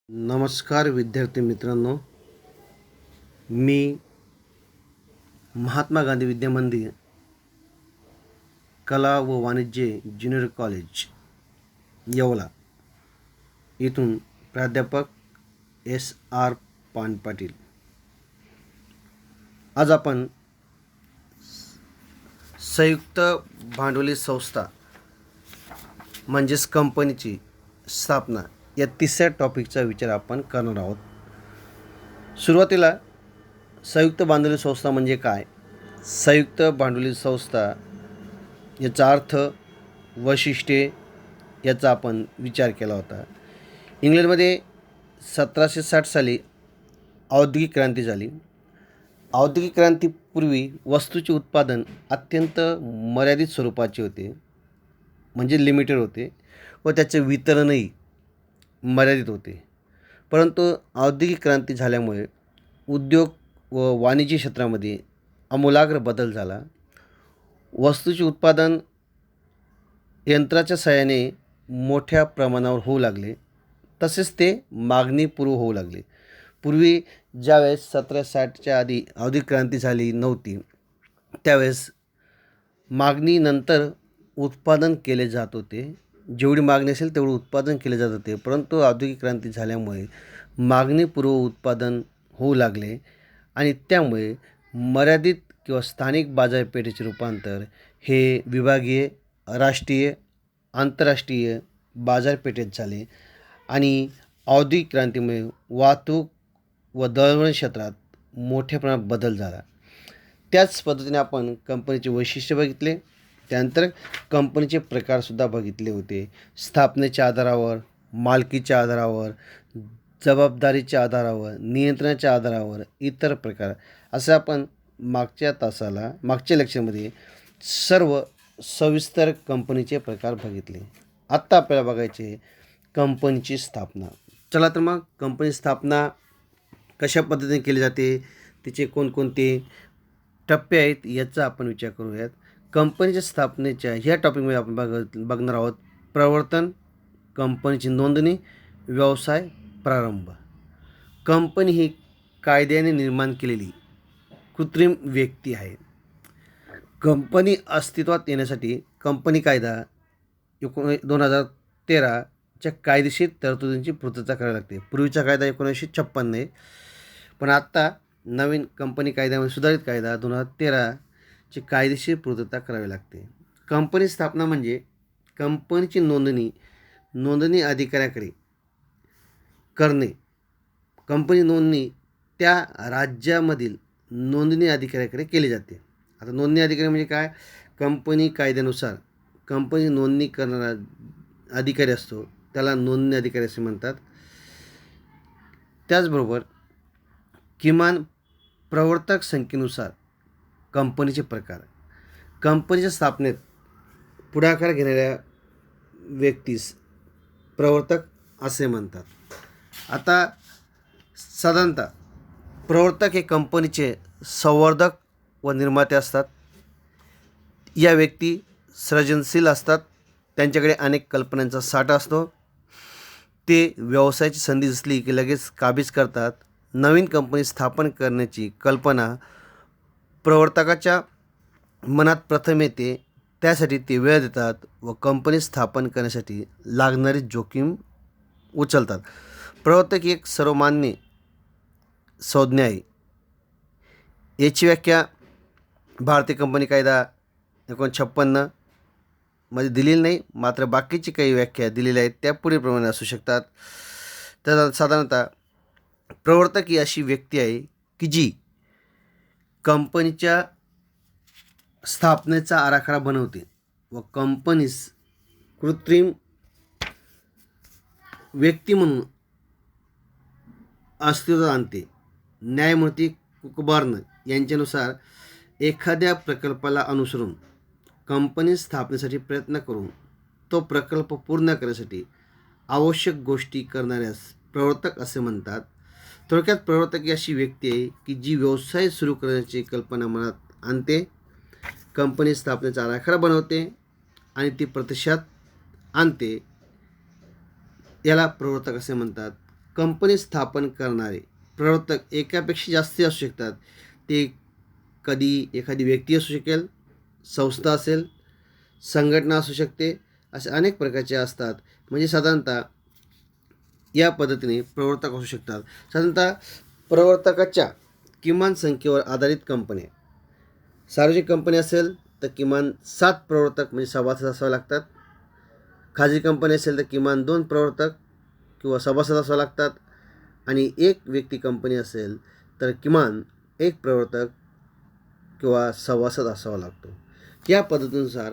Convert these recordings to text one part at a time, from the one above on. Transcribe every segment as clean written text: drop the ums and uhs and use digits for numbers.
नमस्कार विद्यार्थी मित्रांनो, मी महात्मा गांधी विद्या मंदिर कला व वाणिज्य ज्युनियर कॉलेज येवला इथून प्राध्यापक S.R. पाटील. आज आपण संयुक्त भांडवली संस्था म्हणजेच कंपनीची स्थापना या तिसऱ्या टॉपिकचा विचार आपण करणार आहोत. सुरुवातीला संयुक्त भांडवली संस्था म्हणजे काय, संयुक्त भांडवली संस्था याचा अर्थ, वैशिष्ट्ये याचा आपण विचार केला होता. इंग्लंडमध्ये 1760 साली औद्योगिक क्रांती झाली. औद्योगिक क्रांतीपूर्वी वस्तूचे उत्पादन अत्यंत मर्यादित स्वरूपाचे होते, म्हणजे लिमिटेड होते, व त्याचे वितरणही मर्यादित होते. परंतु औद्योगिक क्रांती झाल्यामुळे उद्योग व वाणिज्य क्षेत्रामध्ये आमूलाग्र बदल झाला. वस्तूचे उत्पादन यंत्राच्या सहाय्याने मोठ्या प्रमाणावर होऊ लागले, तसेच ते मागणीपूर्व होऊ लागले. पूर्वी ज्यावेळेस 1760च्या आधी औद्योगिक क्रांती झाली नव्हती, त्यावेळेस मागणीनंतर उत्पादन केले जात होते. जेवढी मागणी असेल तेवढं उत्पादन केले जात होते. परंतु औद्योगिक क्रांती झाल्यामुळे मागणीपूर्व उत्पादन होऊ लागले आणि त्यामुळे मर्यादित किंवा स्थानिक बाजारपेठेचे रूपांतर हे विभागीय, राष्ट्रीय, आंतरराष्ट्रीय बाजारपेठेत झाले आणि औद्योगिक क्रांतीमुळे वाहतूक व दळणवळण क्षेत्रात मोठ्या प्रमाणात बदल झाला. त्याच पद्धतीने आपण कंपनीचे वैशिष्ट्य बघितले. त्यानंतर कंपनीचे प्रकारसुद्धा बघितले होते. स्थापनेच्या आधारावर, मालकीच्या आधारावर, जबाबदारीच्या आधारावर, नियंत्रणाच्या आधारावर, इतर प्रकार, असं आपण मागच्या लेक्चरमध्ये सर्व सविस्तर कंपनीचे प्रकार बघितले. आत्ता आपल्याला बघायचे कंपनीची स्थापना. चला तर मग कंपनी स्थापना कशा पद्धतीने केली जाते, तिचे कोणकोणते टप्पे आहेत याचा आपण विचार करूयात. कंपनीच्या स्थापनेच्या ह्या टॉपिकमध्ये आपण बघणार आहोत प्रवर्तन, कंपनीची नोंदणी, व्यवसाय प्रारंभ. कंपनी ही कायद्याने निर्माण केलेली कृत्रिम व्यक्ती आहे. कंपनी अस्तित्वात येण्यासाठी कंपनी कायदा 2013च्या कायदेशीर तरतुदींची पूर्तता करावी लागते. पूर्वीचा कायदा 1956 आहे, पण आत्ता नवीन कंपनी कायद्यामध्ये सुधारित कायदा 2013ची कायदेशीर पूर्तता करावी लागते. कंपनी स्थापना म्हणजे कंपनीची नोंदणी अधिकाऱ्याकडे करणे. कंपनी नोंदणी त्या राज्यामधील नोंदणी अधिकाऱ्याकडे केली जाते. आता नोंदणी अधिकारी म्हणजे काय, कंपनी कायद्यानुसार कंपनी नोंदणी करणारा अधिकारी असतो, त्याला नोंदणी अधिकारी असे म्हणतात. त्याचबरोबर किमान प्रवर्तक संख्येनुसार कंपनीचे प्रकार. कंपनीच्या स्थापनेत पुढाकार घेणाऱ्या व्यक्तीस प्रवर्तक असे म्हणतात. आता साधारणतः प्रवर्तक हे कंपनीचे संवर्धक व निर्माते असतात. या व्यक्ती सृजनशील असतात, त्यांच्याकडे अनेक कल्पनांचा साठा असतो. ते व्यवसायाची संधी दिसली की लगेच काबीज करतात. नवीन कंपनी स्थापन करण्याची कल्पना प्रवर्तकाच्या मनात प्रथम येते, त्यासाठी ते वेळ देतात व कंपनी स्थापन करण्यासाठी लागणारी जोखीम उचलतात. प्रवर्तक ही एक सर्वमान्य संज्ञा आहे. याची व्याख्या भारतीय कंपनी कायदा 1956 मध्ये दिलेली नाही, मात्र बाकीची काही व्याख्या दिलेल्या आहेत त्या पुढीलप्रमाणे असू शकतात. तर साधारणतः प्रवर्तक ही अशी व्यक्ती आहे की जी कंपनीच्या स्थापनेचा आराखडा बनवते व कंपनीस कृत्रिम व्यक्ती म्हणून अस्तित्वात आणते. न्यायमूर्ती कुकबर्न यांच्यानुसार एखाद्या प्रकल्पाला अनुसरून कंपनी स्थापनेसाठी प्रयत्न करून तो प्रकल्प पूर्ण करण्यासाठी आवश्यक गोष्टी करणाऱ्यास प्रवर्तक असे म्हणतात. थोडक्यात प्रवर्तक ही अशी व्यक्ती आहे की जी व्यवसाय सुरू करण्याची कल्पना मनात आणते, कंपनी स्थापनेचा आराखडा बनवते आणि ती प्रत्यक्षात आणते. याला प्रवर्तक असे म्हणतात. कंपनी स्थापन करणारे प्रवर्तक एकापेक्षा जास्त असू शकतात. ते कधी एखादी व्यक्ती असू शकेल, संस्था असेल, संघटना असू शकते, असे अनेक प्रकारचे असतात. म्हणजे साधारणतः या पद्धतीने प्रवर्तक असू शकतात. साधारणतः प्रवर्तकाच्या किमान संख्येवर आधारित कंपन्या. सार्वजनिक कंपनी असेल तर किमान 7 प्रवर्तक म्हणजे सभासद असावे लागतात. खाजगी कंपनी असेल तर किमान 2 प्रवर्तक किंवा सभासद असावे लागतात. आणि एक व्यक्ती कंपनी असेल तर किमान 1 प्रवर्तक किंवा सभासद असावा लागतो. या पद्धतीनुसार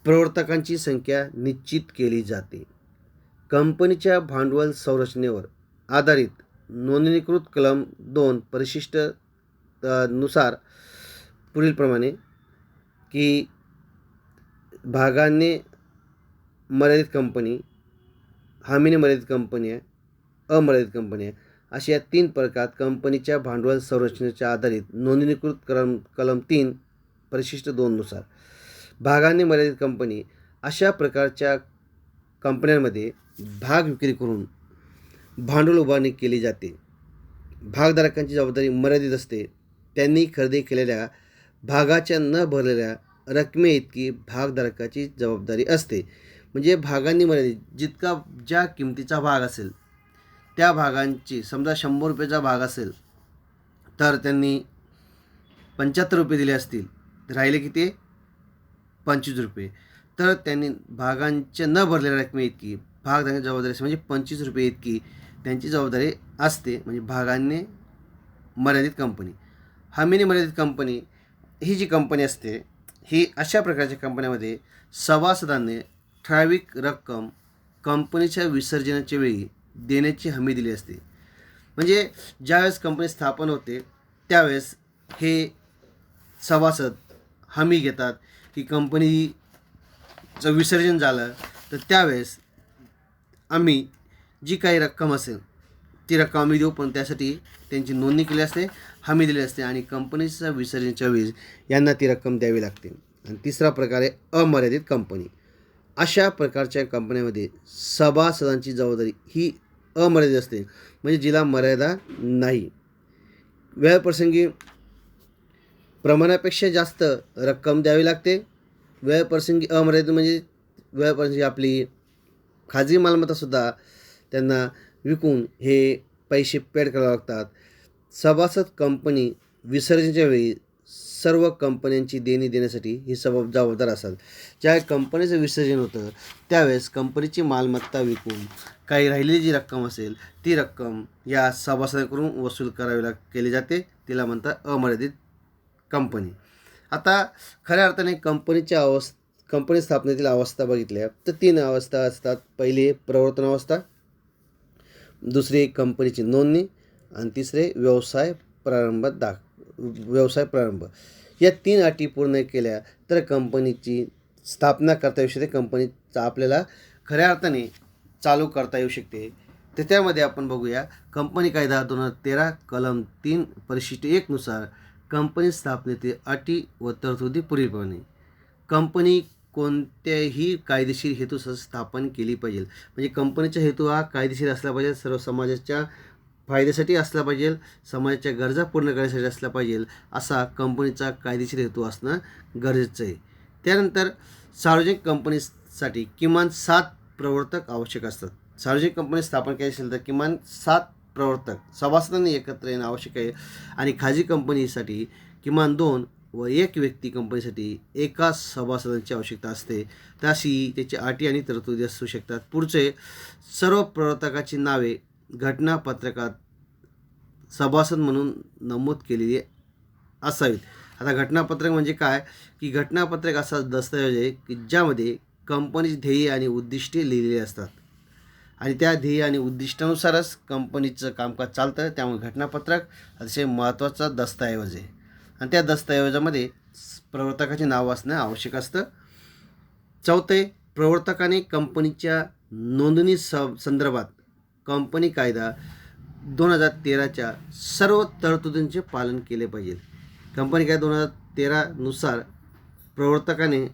प्रवर्तकांची संख्या निश्चित केली जाते. कंपनीच्या भांडवल संरचनेवर आधारित नोंदणीकृत कलम 2 परिशिष्ट नुसार पुढीलप्रमाणे की भागाने मर्यादित कंपनी, हमीने मर्यादित कंपनी आहे, अमर्यादित कंपनी आहे, अशा या 3 प्रकारात कंपनीच्या भांडवल संरचनेच्या आधारित नोंदणीकृत कलम 3 परिशिष्ट 2 नुसार भागाने मर्यादित कंपनी अशा प्रकारच्या कंपन्यांमध्ये भाग विक्री करून भांडवल उभारणी केली जाते. भागधारकांची जबाबदारी मर्यादित असते. त्यांनी खरेदी केलेल्या भागाच्या न भरलेल्या रकमेइतकी भागधारकाची जबाबदारी असते. म्हणजे भागांनी मर्यादित, जितका ज्या किमतीचा भाग असेल त्या भागांची, समजा 100 रुपयाचा भाग असेल तर त्यांनी 75 रुपये दिले असतील, राहिले किती 25 रुपये, तर त्यांनी भागांच्या न भरलेल्या रकमेइतकी भागधारकांची जबाबदारी असते. म्हणजे 25 रुपये इतकी त्यांची जबाबदारी असते. म्हणजे भागांनी मर्यादित कंपनी. हमीने मर्यादित कंपनी ही जी कंपनी असते ही अशा प्रकारच्या कंपन्यामध्ये सभासदांनी ठराविक रक्कम कंपनीच्या विसर्जनाच्या वेळी देण्याची हमी दिली असते. म्हणजे ज्यावेळेस कंपनी स्थापन होते त्यावेळेस हे सभासद हमी घेतात की कंपनीचं विसर्जन झालं तर त्यावेळेस आम्ही जी काही रक्कम असेल ती रक्कम आम्ही देऊ, पण त्यासाठी त्यांची नोंदणी केली असते, हमी दिली असते आणि कंपनीचं विसर्जनाच्या वेळी यांना ती रक्कम द्यावी लागते. आणि तिसरा प्रकार आहे अमर्यादित कंपनी. अशा प्रकारच्या कंपन्यांमध्ये सभासदांची जबाबदारी ही अमर्यादित असते. म्हणजे जिला मर्यादा नाही. वेळप्रसंगी प्रमाणापेक्षा जास्त रक्कम द्यावी लागते. वेळप्रसंगी अमर्यादित म्हणजे वेळप्रसंगी आपली खाजगी मालमत्तासुद्धा त्यांना विकून हे पैसे पेड करावे लागतात. सभासद कंपनी विसर्जनाच्या वेळी सर्व कंपन्यांची देणी देण्यासाठी ही जबाबदार असतात. ज्या कंपनीचं विसर्जन होतं त्यावेळेस कंपनीची मालमत्ता विकून काही राहिलेली जी रक्कम असेल ती रक्कम या सभासदांकडून वसूल केली जाते. तिला म्हणतात अमर्यादित कंपनी. आता खऱ्या अर्थाने कंपनी स्थापनेतील अवस्था बघितल्या तर 3 अवस्था असतात. पहिली प्रवर्तन अवस्था, दुसरी कंपनीची नोंदणी आणि तिसरे व्यवसाय प्रारंभ. या 3 अटी पूर्ण केल्या तर कंपनीची स्थापना करता येऊ शकते. कंपनीचा आपल्याला खऱ्या अर्थाने चालू करता येऊ शकते. तर त्यामध्ये आपण बघूया कंपनी कायदा 2013 कलम 3 परिशिष्ट 1 नुसार कंपनी स्थापनेतील अटी व तरतुदी पुढीलप्रमाणे. कंपनी कोणत्याही कायदेशीर हेतूसह स्थापन केली पाहिजे. म्हणजे कंपनीचा हेतू हा कायदेशीर असला पाहिजे, सर्व समाजाच्या फायद्यासाठी असला पाहिजे, समाजाच्या गरजा पूर्ण करण्यासाठी असला पाहिजे, असा कंपनीचा कायदेशीर हेतू असणं गरजेचं आहे. त्यानंतर सार्वजनिक कंपनीसाठी किमान 7 प्रवर्तक आवश्यक असतात. सार्वजनिक कंपनी स्थापन करायची असेल तर किमान 7 प्रवर्तक सभासदांनी एकत्र येणं आवश्यक आहे. आणि खाजगी कंपनीसाठी किमान 2 व 1 व्यक्ती कंपनीसाठी एका सभासदांची आवश्यकता असते. त्याशी त्याची अटी आणि तरतुदी असू शकतात. पुढचे सर्व प्रवर्तकाची नावे घटनापत्रकात सभासद म्हणून नमूद केलेली असावीत. आता घटनापत्रक म्हणजे काय की घटनापत्रक असा दस्तऐवज आहे की ज्यामध्ये कंपनीची ध्येय आणि उद्दिष्टे लिहिलेली असतात आणि त्या ध्येय आणि उद्दिष्टानुसारच कंपनीचं कामकाज चालतं. त्यामुळे घटनापत्रक अतिशय महत्त्वाचा दस्तऐवज आहे आणि त्या दस्तऐवजामध्ये प्रवर्तकाचे नाव असणं आवश्यक असतं. चौथे, प्रवर्तकाने कंपनीच्या नोंदणी संदर्भात कंपनी कायदा 2013च्या सर्व तरतुदींचे पालन केले पाहिजे. कंपनी कायदा 2013 नुसार प्रवर्तकाने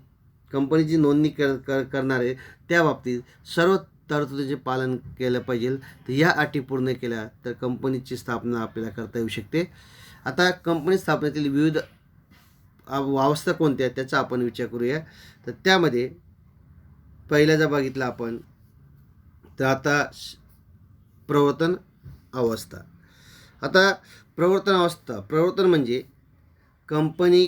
कंपनीची नोंदणी करणारे त्या बाबतीत सर्व तरतुदीचे पालन केलं पाहिजे. तर ह्या अटी पूर्ण केल्या तर कंपनीची स्थापना आपल्याला करता येऊ शकते. आता कंपनी स्थापनेतील विविध अवस्था कोणत्या त्याचा आपण विचार करूया. तर त्यामध्ये पहिला जर बघितलं आपण तर आता प्रवर्तन अवस्था. आता प्रवर्तन म्हणजे कंपनी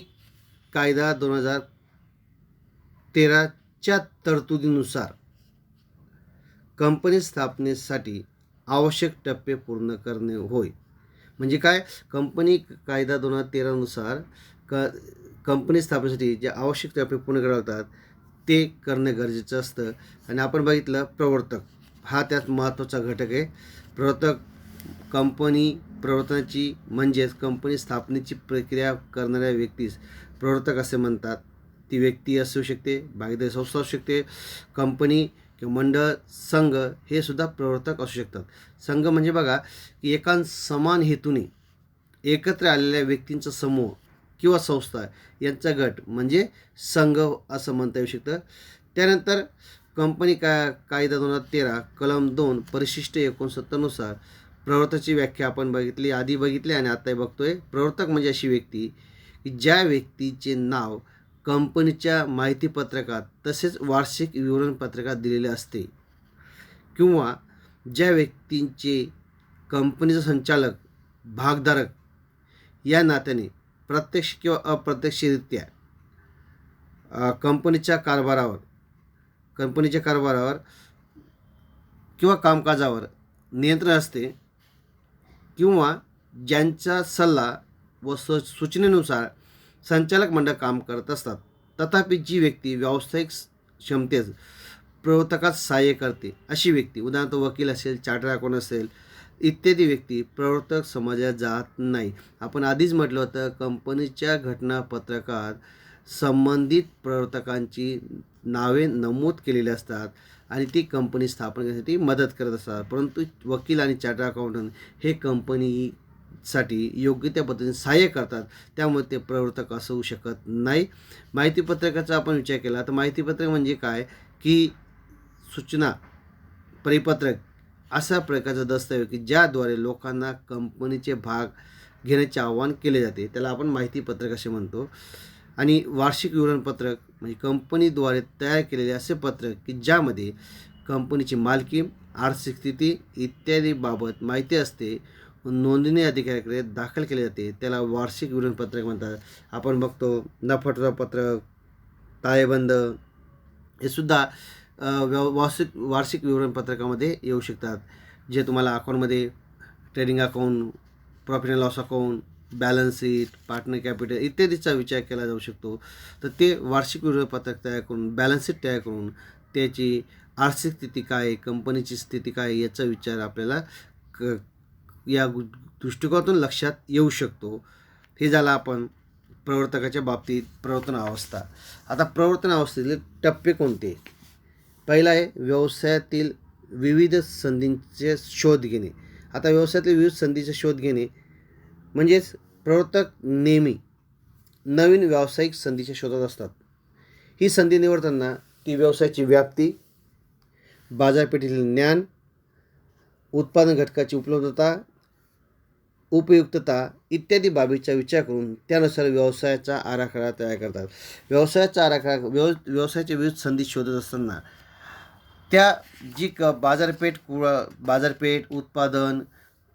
कायदा 2013च्या तरतुदीनुसार कंपनी स्थापनेसाठी आवश्यक टप्पे पूर्ण करणे होय. म्हणजे काय, कंपनी कायदा 2013नुसार कंपनी स्थापनेसाठी जे आवश्यक टप्पे पूर्ण करावे लागतात ते करणं गरजेचं असतं. आणि आपण बघितलं प्रवर्तक हा त्यात महत्त्वाचा घटक आहे. कंपनी प्रवर्तनाची म्हणजेच कंपनी स्थापनेची प्रक्रिया करणाऱ्या व्यक्तीस प्रवर्तक असे म्हणतात. ती व्यक्ती असू शकते, भागीदारी संस्था असू शकते, कंपनी किंवा मंडळ, संघ हे सुद्धा प्रवर्तक असू शकतात. संघ म्हणजे बघा की एका समान हेतूने एकत्र आलेल्या व्यक्तींचा समूह किंवा संस्था यांचा गट म्हणजे संघ असं म्हणता येऊ शकतं. त्यानंतर कंपनी कायदा 2013 कलम 2 परिशिष्ट 69 नुसार प्रवर्तकाची व्याख्या आपण आधी बघितली आणि आताही बघतोय. प्रवर्तक म्हणजे अशी व्यक्ती की ज्या व्यक्तीचे नाव कंपनीच्या माहितीपत्रकात तसेच वार्षिक विवरणपत्रकात दिलेले असते किंवा ज्या व्यक्तींचे कंपनीचा संचालक, भागधारक या नात्याने प्रत्यक्ष किंवा अप्रत्यक्षरित्या कंपनीच्या कारभारावर किंवा कामकाजावर नियंत्रण असते किंवा ज्यांचा सल्ला व सूचनेनुसार संचालक मंडळ काम करत असतात. तथापि जी व्यक्ती व्यावसायिक क्षमतेस प्रवर्तकात सहाय्य करते अशी व्यक्ती, उदाहरणार्थ वकील असेल, चार्टर्ड अकाउंटंट असेल इत्यादी व्यक्ती प्रवर्तक समाजात जात नाही. आपण आधीच म्हटलं होतं कंपनीच्या घटनापत्रकात संबंधित प्रवर्तकांची नावे नमूद केलेली असतात आणि ती कंपनी स्थापन करण्यासाठी मदत करत असतात. परंतु वकील आणि चार्टर्ड अकाउंटंट हे कंपनीसाठी योग्य त्या पद्धतीने सहाय्य करतात, त्यामुळे ते प्रवर्तक असू शकत नाही. माहितीपत्रकाचा आपण विचार केला तर माहितीपत्रक म्हणजे काय की सूचना परिपत्रक अशा प्रकारचं दस्तऐवज की ज्याद्वारे लोकांना कंपनीचे भाग घेण्याचे आवाहन केले जाते, त्याला आपण माहितीपत्रक असे म्हणतो. आणि वार्षिक विवरणपत्रक म्हणजे कंपनीद्वारे तयार केलेले असे पत्रक की ज्यामध्ये कंपनीची मालकी, आर्थिक स्थिती इत्यादी बाबत माहिती असते, नोंदणी अधिकाऱ्याकडे दाखल केले जाते, त्याला वार्षिक विवरणपत्रक म्हणतात. आपण बघतो नफा पत्रक, ताळेबंद हे सुद्धा वार्षिक विवरणपत्रकामध्ये येऊ शकतात. जे तुम्हाला अकाउंटमध्ये trading account, profit and loss account, balance sheet, partner capital इत्यादीचा विचार केला जाऊ शकतो. तर ते वार्षिक विवरणपत्रक तयार करून, बॅलन्स शीट तयार करून त्याची आर्थिक स्थिती काय, कंपनीची स्थिती काय याचा विचार आपल्याला या दृष्टिकोनातून लक्षात येऊ शकतो. हे झालं आपण प्रवर्तकाच्या बाबतीत प्रवर्तन अवस्था. आता प्रवर्तन अवस्थेतील टप्पे कोणते? पहिला आहे व्यवसायातील विविध संधींचे शोध घेणे. आता व्यवसायातील विविध संधीचे शोध घेणे म्हणजेच प्रवर्तक नेहमी नवीन व्यावसायिक संधीच्या शोधात असतात. ही संधी निवडताना ती व्यवसायाची व्याप्ती, बाजारपेठेतील ज्ञान, उत्पादन घटकाची उपलब्धता, उपयुक्तता इत्यादी बाबींचा विचार करून त्यानुसार व्यवसायाचा आराखडा तयार करतात. व्यवसायाच्या विविध संधी शोधत असताना त्या जी बाजारपेठ, उत्पादन,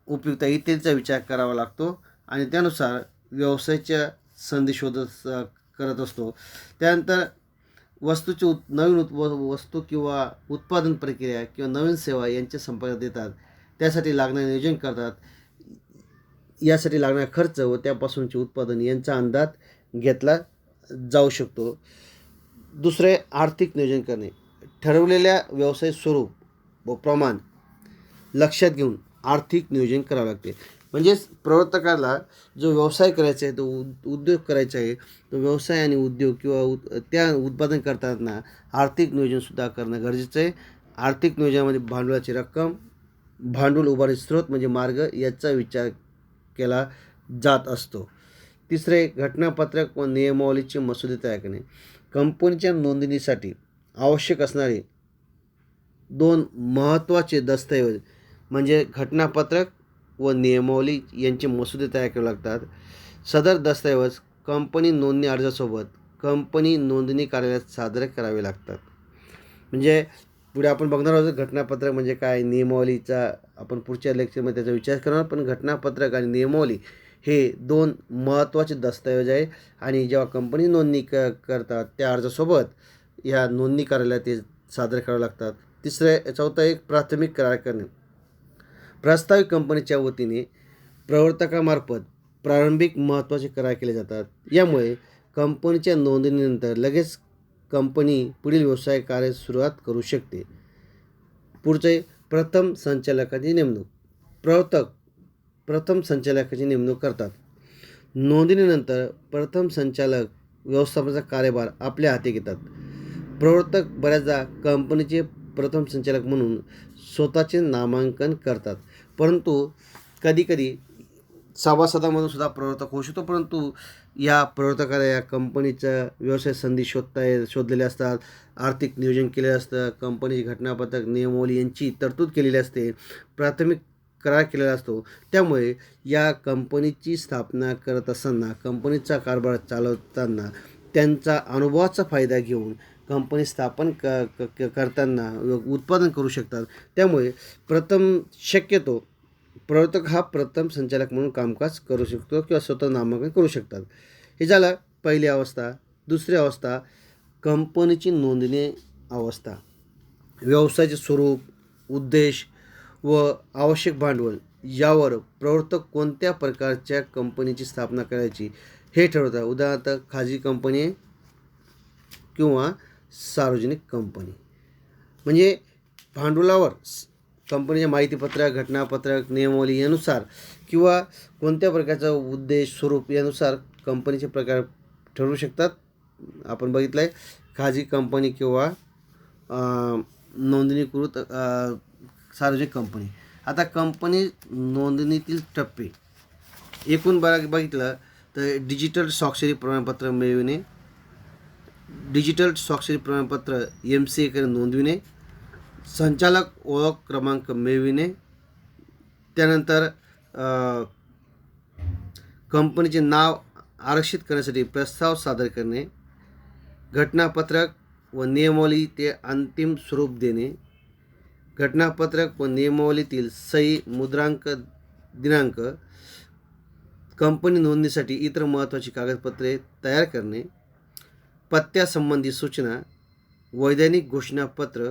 उपयुक्तता इत्यादीचा विचार करावा लागतो आणि त्यानुसार व्यवसायाच्या संधी करत असतो. त्यानंतर नवीन वस्तू किंवा उत्पादन प्रक्रिया किंवा नवीन सेवा यांच्या संपर्कात येतात, त्यासाठी लागणारे नियोजन करतात. यासाठी लागणारा खर्च व त्यापासूनचे उत्पादन यांचा अंदाज घेतला जाऊ शकतो. दुसरे आर्थिक नियोजन करणे. ठरवलेल्या व्यवसाय स्वरूप व प्रमाण लक्षात घेऊन आर्थिक नियोजन करावे लागते. म्हणजेच प्रवर्तकाला जो व्यवसाय करायचा आहे, तो उद्योग करायचा आहे, तो व्यवसाय आणि उद्योग किंवा त्या उत्पादन करताना आर्थिक नियोजनसुद्धा करणं गरजेचं आहे. आर्थिक नियोजनामध्ये भांडवलाची रक्कम, भांडवल उभारणी स्रोत म्हणजे मार्ग याचा विचार केला जात असतो. तिसरे घटनापत्रक व नियमावलीचे मसुदे तयार करणे. कंपनीच्या नोंदणीसाठी आवश्यक असणारे दोन महत्त्वाचे दस्तऐवज म्हणजे घटनापत्रक व नियमावली यांचे मसुदे तयार करावे लागतात. सदर दस्तऐवज कंपनी नोंदणी अर्जासोबत कंपनी नोंदणी कार्यालयात सादर करावे लागतात. म्हणजे पुढे आपण बघणार आहोत घटनापत्रक म्हणजे काय, नियमावलीचा आपण पुढच्या लेक्चरमध्ये त्याचा विचार करणार. पण घटनापत्रक आणि नियमावली हे दोन महत्त्वाचे दस्तऐवज आहे आणि जेव्हा कंपनी नोंदणी करतात त्या अर्जासोबत या नोंदणी कार्यालयात ते सादर करावे लागतात. चौथा एक प्राथमिक करार करणे. प्रस्तावित कंपनीच्या वतीने प्रवर्तकामार्फत प्रारंभिक महत्त्वाचे करार केले जातात. यामुळे कंपनीच्या नोंदणीनंतर लगेच कंपनी पुढील व्यवसाय कार्य सुरुवात करू शकते. पुढचे प्रथम संचालकाची नेमणूक. प्रथम संचालकाची नेमणूक करतात. नोंदणीनंतर प्रथम संचालक व्यवस्थापनाचा कार्यभार आपल्या हाती घेतात. प्रवर्तक बऱ्याचदा कंपनीचे प्रथम संचालक म्हणून स्वतःचे नामांकन करतात, परंतु कधीकधी सभासदांमधून सुद्धा प्रवर्तक होऊ शकतो. परंतु या प्रवर्तकाला या कंपनीच्या व्यवसाय संधी शोधलेल्या असतात, आर्थिक नियोजन केलेलं असतं, कंपनीची घटनापत्रक नियमावली यांची तरतूद केलेली असते, प्राथमिक करार केलेला असतो. त्यामुळे या कंपनीची स्थापना करत असताना, कंपनीचा कारभार चालवताना त्यांचा अनुभवाचा फायदा घेऊन कंपनी स्थापन करताना उत्पादन करू शकतात. त्यामुळे शक्यतो प्रवर्तक हा प्रथम संचालक म्हणून कामकाज करू शकतो किंवा स्वतः नामांकन करू शकतात. हे झालं पहिली अवस्था. दुसरी अवस्था कंपनीची नोंदणी अवस्था. व्यवसायाचे स्वरूप, उद्देश व आवश्यक भांडवल यावर प्रवर्तक कोणत्या प्रकारच्या कंपनीची स्थापना करायची हे ठरवतात. उदाहरणार्थ खाजगी कंपनी किंवा सार्वजनिक कंपनी. म्हणजे भांडवलावर कंपनीच्या माहितीपत्रक, घटनापत्रक, नियमावली यानुसार किंवा कोणत्या प्रकारचा उद्देश, स्वरूप यानुसार कंपनीचे प्रकार ठरवू शकतात. आपण बघितलं आहे खाजगी कंपनी किंवा नोंदणीकृत सार्वजनिक कंपनी. आता कंपनी नोंदणीतील टप्पे एकूण बघितलं तर डिजिटल स्वाक्षरी प्रमाणपत्र मिळविणे, डिजिटल स्वाक्षरी प्रमाणपत्र MCA कडे नोंदविणे, संचालक ओळख क्रमांक मिळविणे, त्यानंतर कंपनीचे नाव आरक्षित करण्यासाठी प्रस्ताव सादर करणे, घटनापत्रक व नियमावली ते अंतिम स्वरूप देणे, घटनापत्रक व नियमावलीतील सही, मुद्रांक, दिनांक, कंपनी नोंदणीसाठी इतर महत्त्वाची कागदपत्रे तयार करणे, पत्त्यासंबंधी सूचना, वैधानिक घोषणापत्र,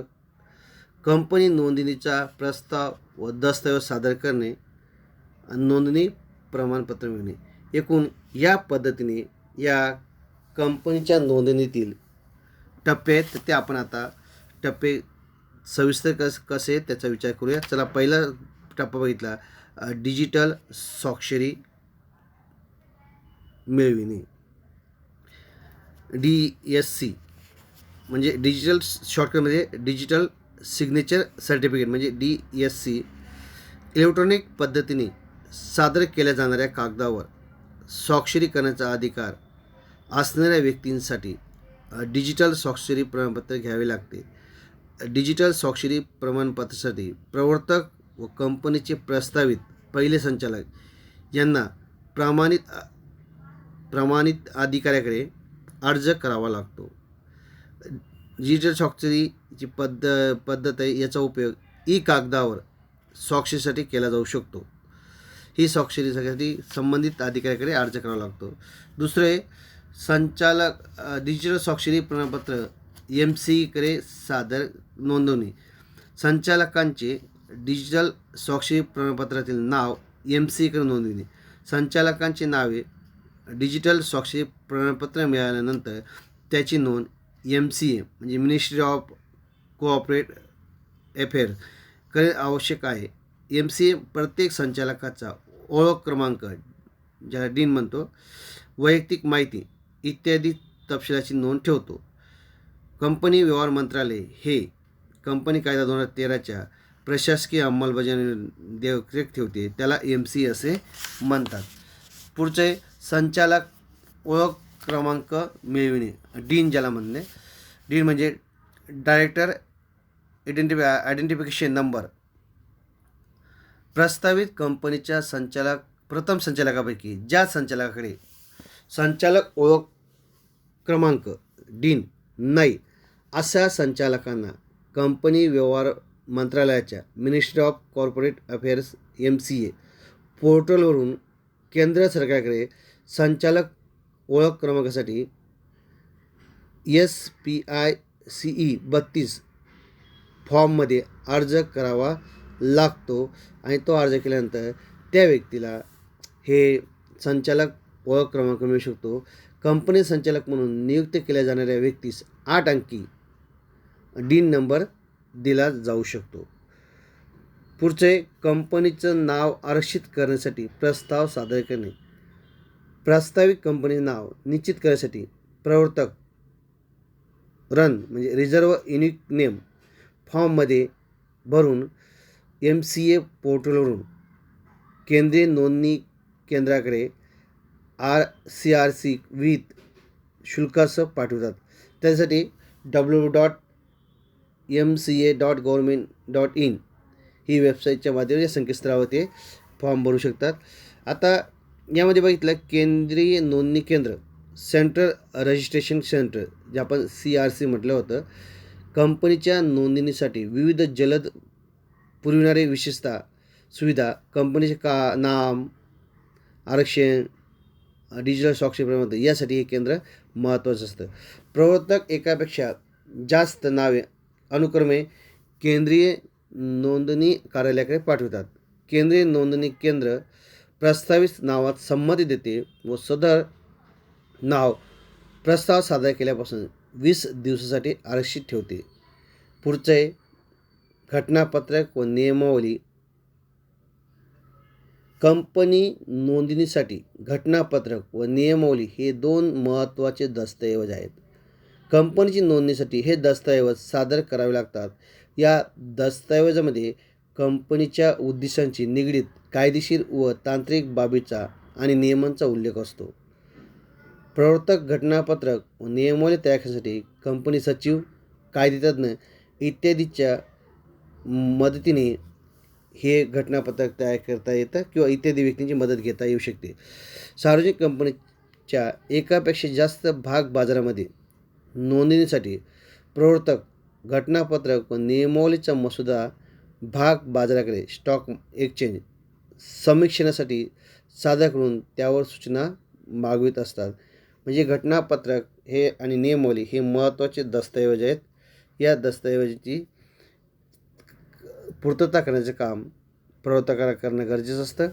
कंपनी नोंदणीचा प्रस्ताव व दस्तऐवज सादर करणे, नोंदणी प्रमाणपत्र मिळणे. एकूण या पद्धतीने या कंपनीच्या नोंदणीतील टप्पे आहेत. ते आपण आता टप्पे सविस्तर कसे त्याचा विचार करूया. चला, पहिला टप्पा बघितला डिजिटल स्वाक्षरी मिळविणे. DSC म्हणजे डिजिटल शॉर्टकटमध्ये डिजिटल सिग्नेचर सर्टिफिकेट म्हणजे DSC. इलेक्ट्रॉनिक पद्धतीने सादर केल्या जाणाऱ्या कागदावर स्वाक्षरी करण्याचा अधिकार असणाऱ्या व्यक्तींसाठी डिजिटल स्वाक्षरी प्रमाणपत्र घ्यावे लागते. डिजिटल स्वाक्षरी प्रमाणपत्रासाठी प्रवर्तक व कंपनीचे प्रस्तावित पहिले संचालक यांना प्रमाणित अधिकाऱ्याकडे अर्ज करावा लागतो. डिजिटल स्वाक्षरीची पद्धत आहे. याचा उपयोग कागदावर स्वाक्षरीसाठी केला जाऊ शकतो. ही स्वाक्षरीसाठी संबंधित अधिकाऱ्याकडे अर्ज करावा लागतो. दुसरे संचालक डिजिटल स्वाक्षरी प्रमाणपत्र MCA कडे सादर नोंदवणे. संचालकांचे डिजिटल स्वाक्षरी प्रमाणपत्रातील नाव MCA कडे नोंदविणे. संचालकांची नावे डिजिटल स्वाक्षरी प्रमाणपत्र मिळाल्यानंतर त्याची नोंद MCA म्हणजे मिनिस्ट्री ऑफ कोऑपरेट अफेअर कडे आवश्यक आहे. MCA प्रत्येक संचालकाचा ओळख क्रमांक, ज्याला DIN म्हणतो, वैयक्तिक माहिती इत्यादी तपशिलाची नोंद ठेवतो. कंपनी व्यवहार मंत्रालय हे कंपनी कायदा 2013च्या प्रशासकीय अंमलबजावणी देखरेख ठेवते. त्याला MCA असे म्हणतात. पुढचे संचालक ओळख क्रमांक मिळविणे. DIN ज्याला म्हणणे. DIN म्हणजे डायरेक्टर आयडेंटिफिकेशन नंबर प्रस्तावित कंपनीच्या प्रथम संचालकापैकी ज्या संचालकाकडे संचालक ओळख क्रमांक डीन नाही अशा संचालकांना कंपनी व्यवहार मंत्रालयाच्या ministry of corporate affairs MCA पोर्टलवरून केंद्र सरकारकडे संचालक ओळख क्रमांकासाठी SPICE 32 फॉर्ममध्ये अर्ज करावा लागतो आणि तो अर्ज केल्यानंतर त्या व्यक्तीला हे संचालक ओळख क्रमांक मिळू शकतो. कंपनी संचालक म्हणून नियुक्त केल्या जाणाऱ्या व्यक्तीस 8 अंकी डीन नंबर दिला जाऊ शकतो. पुढचे कंपनीचं नाव आरक्षित करण्यासाठी प्रस्ताव सादर करणे. प्रस्तावित कंपनीचे नाव निश्चित करण्यासाठी प्रवर्तक रन म्हणजे रिझर्व्ह युनिक नेम फॉर्ममध्ये भरून MCA पोर्टलवरून केंद्रीय नोंदणी केंद्राकडे CRC विथ शुल्कासह पाठवतात. त्यासाठी www.mca.government.in ही वेबसाईटच्या माध्यमाने संकेतस्थळावर ते फॉर्म भरू शकतात. आता यामध्ये बघितलं केंद्रीय नोंदणी केंद्र सेंट्रल रजिस्ट्रेशन सेंटर जे आपण CRC म्हटलं होतं. कंपनीच्या नोंदणीसाठी विविध जलद पुरविणारे विशेषतः सुविधा कंपनीचे नाम आरक्षण डिजिटल स्वाक्षरी प्रमाणपत्र यासाठी हे केंद्र महत्त्वाचं असतं. प्रवर्तक एकापेक्षा जास्त नावे अनुक्रमे केंद्रीय नोंदणी कार्यालयाकडे पाठवतात. केंद्रीय नोंदणी केंद्र प्रस्तावित नावात संमती देते व सदर नाव प्रस्ताव सादर केल्यापासून 20 दिवसासाठी आरक्षित ठेवते. पुढचे घटनापत्रक व नियमावली. कंपनी नोंदणीसाठी घटनापत्रक व नियमावली हे 2 महत्त्वाचे दस्तऐवज आहेत. कंपनीची नोंदणीसाठी हे दस्तऐवज सादर करावे लागतात. या दस्तऐवजामध्ये कंपनीच्या उद्दिष्टांची निगडीत कायदेशीर व तांत्रिक बाबीचा आणि नियमांचा उल्लेख असतो. प्रवर्तक घटनापत्रक व नियमावली तयार करण्यासाठी कंपनी सचिव, कायदेतज्ञ इत्यादीच्या मदतीने हे घटनापत्रक तयार करता येतं किंवा इत्यादी व्यक्तींची मदत घेता येऊ शकते. सार्वजनिक कंपनीच्या एकापेक्षा जास्त भाग बाजारामध्ये नोंदणीसाठी प्रवर्तक घटनापत्रक व नियमावलीचा मसुदा भाग बाजाराकडे स्टॉक एक्सचेंज समीक्षणासाठी सादर करून त्यावर सूचना मागवित असतात. म्हणजे घटनापत्रक हे आणि नियमावली हे महत्त्वाचे दस्तऐवज आहेत. या दस्तऐवजाची पूर्तता करण्याचं काम प्रवर्तकाला करणं गरजेचं असतं.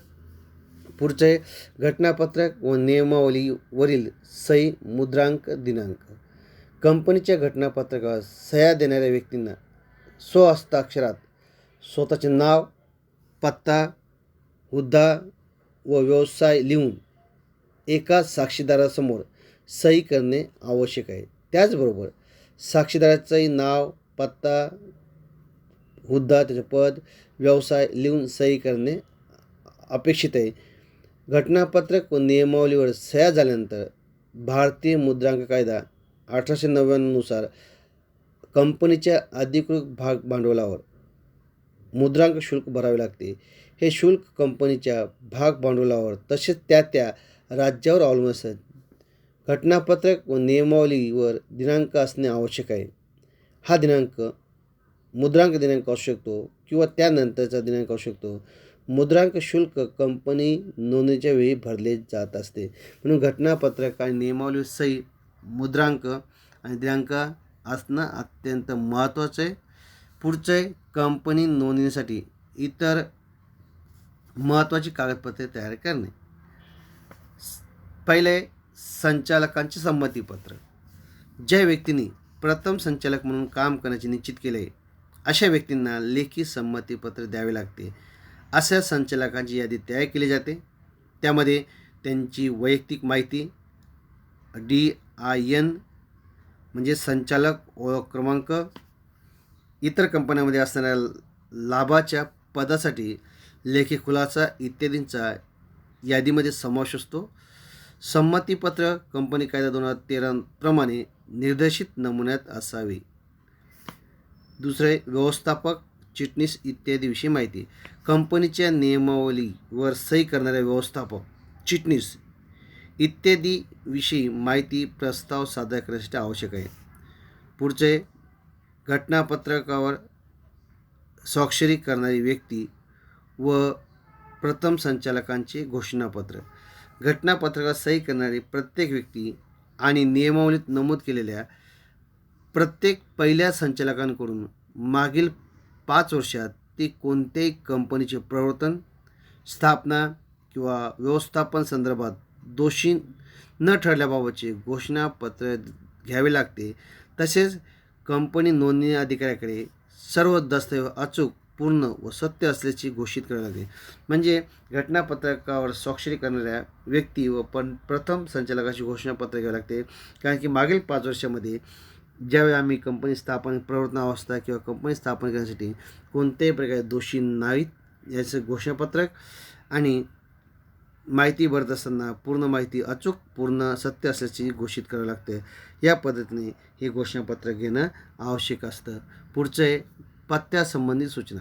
पुढचे घटनापत्रक व नियमावलीवरील सही मुद्रांक दिनांक. कंपनीच्या घटनापत्रकावर सह्या देणाऱ्या व्यक्तींना स्वहस्ताक्षरात स्वतःचे नाव, पत्ता, हुद्दा व व्यवसाय लिहून एका साक्षीदारासमोर सही करणे आवश्यक आहे. त्याचबरोबर साक्षीदाराचंही नाव, पत्ता, हुद्दा, त्याचे पद, व्यवसाय लिहून सही करणे अपेक्षित आहे. घटनापत्रक व नियमावलीवर सह्या झाल्यानंतर भारतीय मुद्रांक कायदा 1899 नुसार कंपनीच्या अधिकृत भाग भांडवलावर मुद्रांक शुल्क भरावे लागते. हे शुल्क कंपनीच्या भाग भांडवलावर तसेच त्या राज्यावर अवलंबून असतात. घटनापत्रक व नियमावलीवर दिनांक असणे आवश्यक आहे. हा दिनांक मुद्रांक दिनांक असू शकतो किंवा त्यानंतरचा दिनांक असू शकतो. मुद्रांक शुल्क कंपनी नोंदणीच्या वेळी भरले जात असते. म्हणून घटनापत्रक आणि नियमावली सही, मुद्रांक आणि दिनांक असणं अत्यंत महत्त्वाचं आहे. पुढचे कंपनी नोंदणीसाठी इतर महत्त्वाची कागदपत्रे तयार करणे. पहिले संचालकांचे संमतीपत्र. ज्या व्यक्तींनी प्रथम संचालक म्हणून काम करण्याचे निश्चित केले अशा व्यक्तींना लेखी संमतीपत्र द्यावे लागते. अशा संचालकांची यादी तयार केली जाते. त्यामध्ये त्यांची वैयक्तिक माहिती, DIN म्हणजे संचालक ओळख क्रमांक, इतर कंपन्यांमध्ये असणाऱ्या लाभाच्या पदासाठी लेखी खुलासा इत्यादींचा यादीमध्ये समावेश असतो. संमतीपत्र कंपनी कायदा 2013 प्रमाणे निर्देशित नमुन्यात असावे. दुसरे व्यवस्थापक, चिटणीस इत्यादीविषयी माहिती. कंपनीच्या नियमावलीवर सही करणाऱ्या व्यवस्थापक, चिटणीस इत्यादी विषयी माहिती प्रस्ताव सादर करण्यासाठी आवश्यक आहे. पुढचे घटनापत्रकावर स्वाक्षरी करणारी व्यक्ती व प्रथम संचालकांचे घोषणापत्र. घटनापत्रकात सही करणारी प्रत्येक व्यक्ती आणि नियमावलीत नमूद केलेल्या प्रत्येक पहिल्या संचालकांकडून मागील 5 वर्षात ते कोणत्याही कंपनीचे प्रवर्तन, स्थापना किंवा व्यवस्थापन संदर्भात दोषी न ठरल्याबाबतचे घोषणापत्र घ्यावे लागते. तसेच कंपनी नोंदणी अधिकाऱ्याकडे सर्व दस्तऐवज अचूक, पूर्ण व सत्य असल्याचे घोषित करावे लागते. म्हणजे घटनापत्रकावर स्वाक्षरी करणाऱ्या व्यक्ती व प्रथम संचालकाची घोषणापत्र घ्यावे लागते. कारण की मागील 5 वर्षामध्ये ज्यावेळी आम्ही कंपनी स्थापन, प्रवर्तनावस्था किंवा कंपनी स्थापन करण्यासाठी कोणत्याही प्रकारे दोषी नाहीत याचं घोषणापत्रक आणि माहिती भरत असताना पूर्ण माहिती अचूक, पूर्ण, सत्य असल्याची घोषित करावे लागते. या पद्धतीने हे घोषणापत्र घेणं आवश्यक असतं. पुढचं आहे पत्त्यासंबंधित सूचना.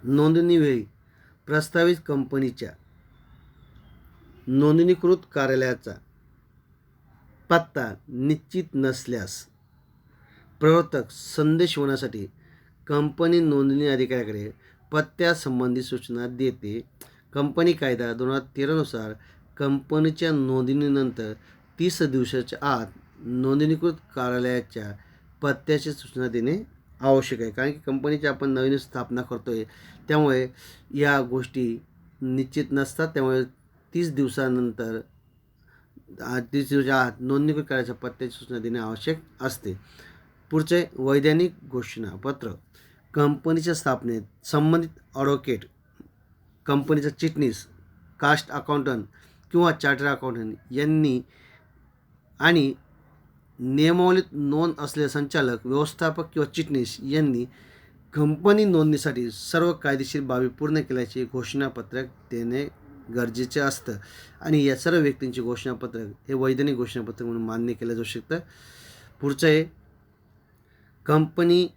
नोंदणीवेळी प्रस्तावित कंपनीच्या नोंदणीकृत कार्यालयाचा पत्ता निश्चित नसल्यास प्रवर्तक संदेश होण्यासाठी कंपनी नोंदणी अधिकाऱ्याकडे पत्त्यासंबंधी सूचना देते. कंपनी कायदा 2013 नुसार कंपनीच्या नोंदणीनंतर 30 दिवसाच्या आत नोंदणीकृत कार्यालयाच्या पत्त्याची सूचना देणे आवश्यक आहे. कारण की कंपनीची आपण नवीन स्थापना करतो आहे, त्यामुळे या गोष्टी निश्चित नसतात. त्यामुळे 30 दिवसानंतर 30 दिवसाच्या आत नोंदणीकृत कार्यालयाच्या पत्त्याची सूचना देणे आवश्यक असते. पुढचे वैधानिक घोषणापत्र. कंपनीच्या स्थापनेत संबंधित ॲडव्होकेट, कंपनीचा चिटणीस, कास्ट अकाउंटंट किंवा चार्टर्ड अकाउंटंट यांनी आणि नियमावलीत नोंद असलेले संचालक, व्यवस्थापक किंवा चिटणीस यांनी कंपनी नोंदणीसाठी सर्व कायदेशीर बाबी पूर्ण केल्याचे घोषणापत्रक देणे गरजेचे असतं. आणि या सर्व व्यक्तींचे घोषणापत्रक हे वैधानिक घोषणापत्रक म्हणून मान्य केलं जाऊ शकतं. पुढचं आहे कंपनी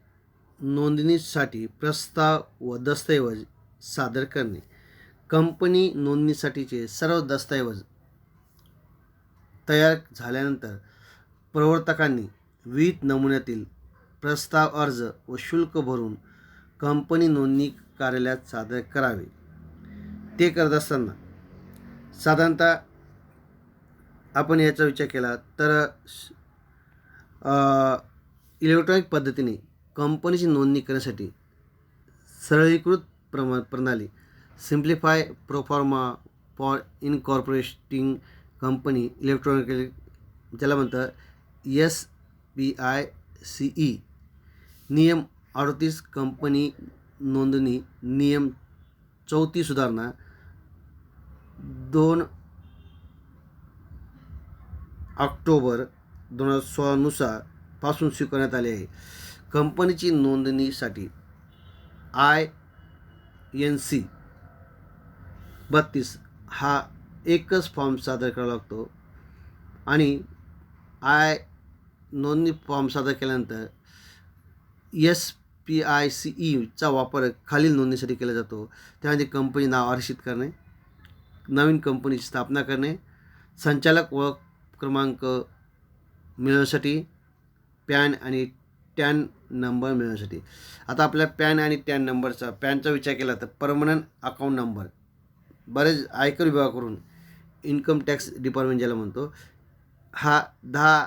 नोंदणीसाठी प्रस्ताव व दस्तऐवज सादर करणे. कंपनी नोंदणीसाठीचे सर्व दस्तऐवज तयार झाल्यानंतर प्रवर्तकांनी विहित नमुन्यातील प्रस्ताव, अर्ज व शुल्क भरून कंपनी नोंदणी कार्यालयात सादर करावे. ते करत असताना साधारणतः आपण याचा विचार केला तर इलेक्ट्रॉनिक पद्धतीने कंपनीची नोंदणी करण्यासाठी सरळीकृत प्रणाली, simplify proforma for incorporating company electronically, ज्याला म्हणतं SPICE, नियम 38 कंपनी नोंदणी नियम 34 सुधारणा 2 ऑक्टोबर 2016 नुसार पासून स्वीकारण्यात आले आहे. कंपनीची नोंदणीसाठी INC 32 हा एकच फॉर्म सादर करावा लागतो आणि नोंदणी फॉर्म सादर केल्यानंतर SPICEचा वापर खालील नोंदणीसाठी केला जातो. त्यामध्ये कंपनी नाव आरक्षित करणे, नवीन कंपनीची स्थापना करणे, संचालक ओळख क्रमांक मिळवण्यासाठी, पॅन आणि टॅन नंबर मिळवण्यासाठी. आता आपल्या पॅन आणि टॅन नंबरचा, पॅनचा विचार केला तर परमनंट अकाउंट नंबर, बरेच आयकर विभागाकडून इन्कम टॅक्स डिपार्टमेंट ज्याला म्हणतो, हा 10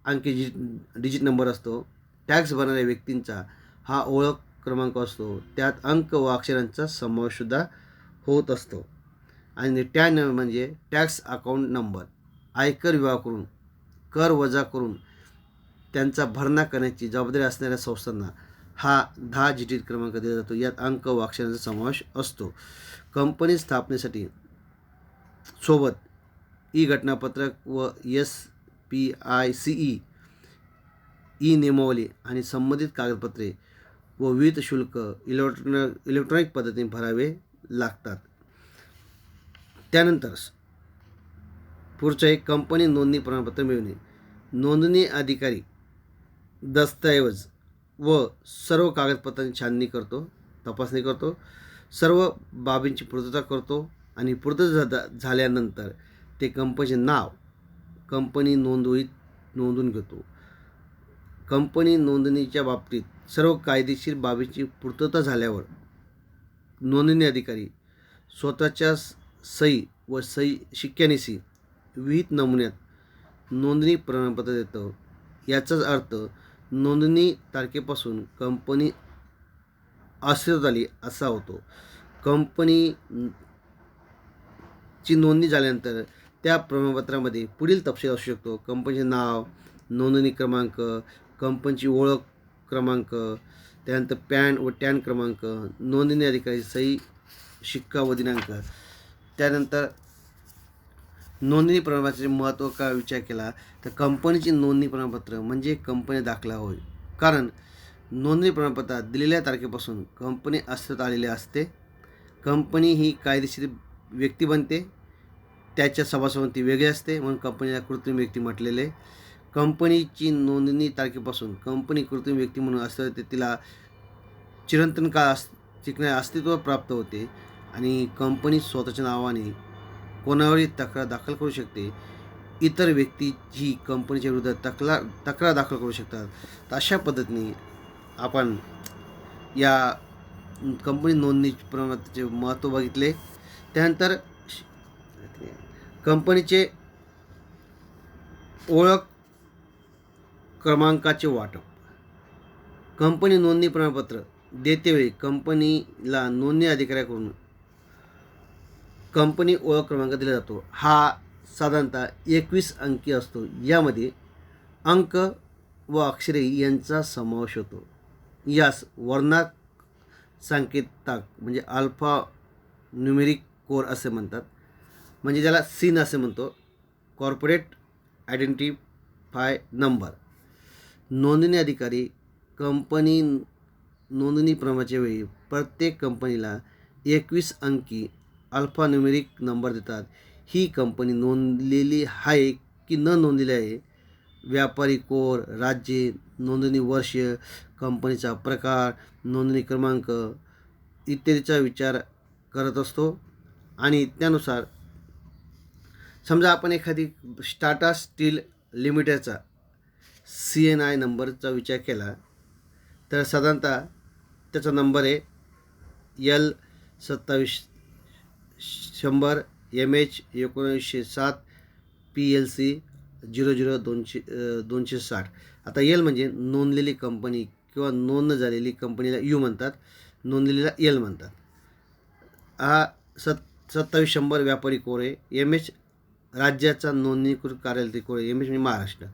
अंकी डिजिट नंबर असतो. टॅक्स भरणाऱ्या व्यक्तींचा हा ओळख क्रमांक असतो, त्यात अंक व अक्षरांचा समावेशसुद्धा होत असतो. आणि टॅन म्हणजे टॅक्स अकाउंट नंबर, आयकर विभागाकडून कर वजा करून त्यांचा भरणा करण्याची जबाबदारी असणाऱ्या संस्थांना हा 10 डिजिट क्रमांक दिला जातो. यात अंक व अक्षरांचा समावेश असतो. कंपनी स्थापनेसाठी सोबत ई घटनापत्रक व SPICE ई नियमावली आणि संबंधित कागदपत्रे व विविध शुल्क इलेक्ट्रॉनिक पद्धतीने भरावे लागतात. त्यानंतर पुढचं एक कंपनी नोंदणी प्रमाणपत्र मिळवणे. नोंदणी अधिकारी दस्तऐवज व सर्व कागदपत्रांची छाननी करतो, तपासणी करतो, सर्व बाबींची पूर्तता करतो आणि पूर्तता झाल्यानंतर ते कंपनीचे नाव कंपनी नोंदवून घेतो. कंपनी नोंदणीच्या बाबतीत सर्व कायदेशीर बाबींची पूर्तता झाल्यावर नोंदणी अधिकारी स्वतःच्या सही व सही शिक्क्यानिशी विहित नमुन्यात नोंदणी प्रमाणपत्र देतं. याचाच अर्थ नोंदणी तारखेपासून कंपनी अस्तित्वात आली असा होतो. कंपनीची नोंदणी झाल्यानंतर त्या प्रमाणपत्रामध्ये पुढील तपशील असू शकतो: कंपनीचे नाव, नोंदणी क्रमांक, कंपनीची ओळख क्रमांक, त्यानंतर पॅन व टॅन क्रमांक, नोंदणी अधिकाऱ्याची सही, शिक्का व दिनांक. त्यानंतर नोंदणी प्रमाणपत्राचे महत्त्व का विचार केला तर कंपनीची नोंदणी प्रमाणपत्र म्हणजे कंपनी दाखला होय. कारण नोंदणी प्रमाणपत्रात दिलेल्या तारखेपासून कंपनी अस्तित्वात आलेली असते. कंपनी ही कायदेशीर व्यक्ती बनते, त्याच्या सभासदांती वेगळी असते, म्हणून कंपनीला कृत्रिम व्यक्ती म्हटलेले. कंपनीची नोंदणी तारखेपासून कंपनी कृत्रिम व्यक्ती म्हणून असतं ते तिला चिरंतन काळ अस्तित्व प्राप्त होते आणि कंपनी स्वतःच्या नावाने कोणावरही तक्रार दाखल करू शकते. इतर व्यक्ती ही कंपनीच्या विरुद्ध तक्रार दाखल करू शकतात. तर अशा पद्धतीने आपण या कंपनी नोंदणी प्रमाणपत्राचे महत्त्व बघितले. त्यानंतर कंपनीचे ओळख क्रमांकाचे वाटप. कंपनी नोंदणी प्रमाणपत्र देतेवेळी कंपनीला नोंदणी अधिकाऱ्याकडून कंपनी ओळख क्रमांक दिला जातो. हा साधारणतः 21 अंकी असतो. यामध्ये अंक व अक्षरे यांचा समावेश होतो. यास वर्णाक संकेताक म्हणजे अल्फा न्यूमेरिक कोड असे म्हणतात, म्हणजे त्याला सीन असे म्हणतो, कॉर्पोरेट आयडेंटिफाय नंबर. नोंदणी अधिकारी कंपनी नोंदणी प्रमाणाच्या वेळी प्रत्येक कंपनीला 21 अंकी अल्फा न्यूमेरिक नंबर देतात. ही कंपनी नोंदलेली आहे की न नोंदलेली आहे, व्यापारी कोड, राज्य, नोंदणी वर्ष, कंपनीचा प्रकार, नोंदणी क्रमांक इत्यादीचा विचार करत असतो. आणि त्यानुसार समजा आपण एखादी टाटा स्टील लिमिटेडचा CNI नंबरचा विचार केला तर साधारणतः त्याचा नंबर आहे L2700 MH 1907 PLC 00260. आता L म्हणजे नोंदलेली कंपनी किंवा नोंद झालेली कंपनीला U म्हणतात, नोंदलेला L म्हणतात. हा 2700 व्यापारी कोड आहे. MH राज्याचा नोंदणीकृत कार्यालय कोड आहे. MH म्हणजे महाराष्ट्र.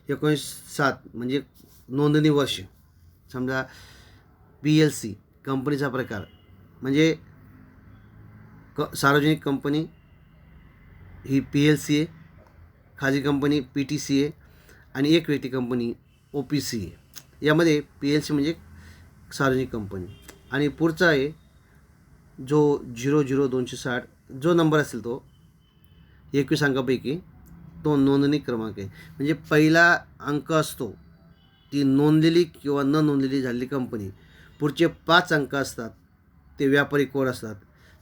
1907 म्हणजे नोंदणी वर्ष. समजा PLC कंपनीचा प्रकार म्हणजे सार्वजनिक कंपनी ही PLC आहे, खाजगी कंपनी PTC आहे आणि एक व्यक्ती कंपनी OPC आहे. यामध्ये PLC म्हणजे सार्वजनिक कंपनी आणि पुढचा आहे जो 00260 जो नंबर असेल तो 21 अंकापैकी तो नोंदणी क्रमांक आहे. म्हणजे पहिला अंक असतो ती नोंदलेली किंवा न नोंदलेली झालेली कंपनी. पुढचे 5 अंक असतात ते व्यापारी कोड असतात.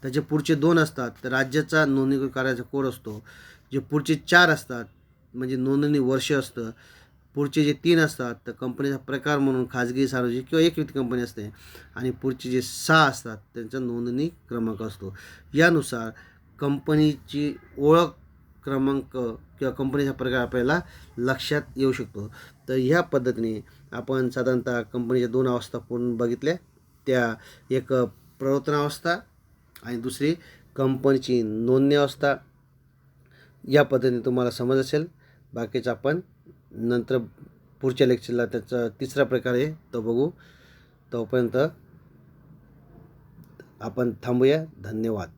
त्याचे पुढचे 2 असतात तर राज्याचा नोंदणी कार्याचा कोड असतो. जे पुढचे 4 असतात म्हणजे नोंदणी वर्ष असतं. पुढचे जे 3 असतात तर कंपनीचा प्रकार म्हणून खाजगी, सार्वजनिक किंवा एक व्यक्ती कंपनी असते. आणि पुढचे जे 6 असतात त्यांचा नोंदणी क्रमांक असतो. यानुसार कंपनीची ओळख क्रमांक किंवा कंपनीचा प्रकार आपल्याला लक्षात येऊ शकतो. तर ह्या पद्धतीने आपण साधारणतः कंपनीच्या 2 अवस्था पूर्ण बघितल्या. त्या एक प्रवर्तन अवस्था आणि दुसरी कंपनीची नोंदणी अवस्था. या पद्धतीने तुम्हाला समज असेल. बाकीचं आपण नंतर पुढच्या लेक्चरला त्याचा तिसरा प्रकार आहे तो बघू. तोपर्यंत आपण थांबूया. धन्यवाद.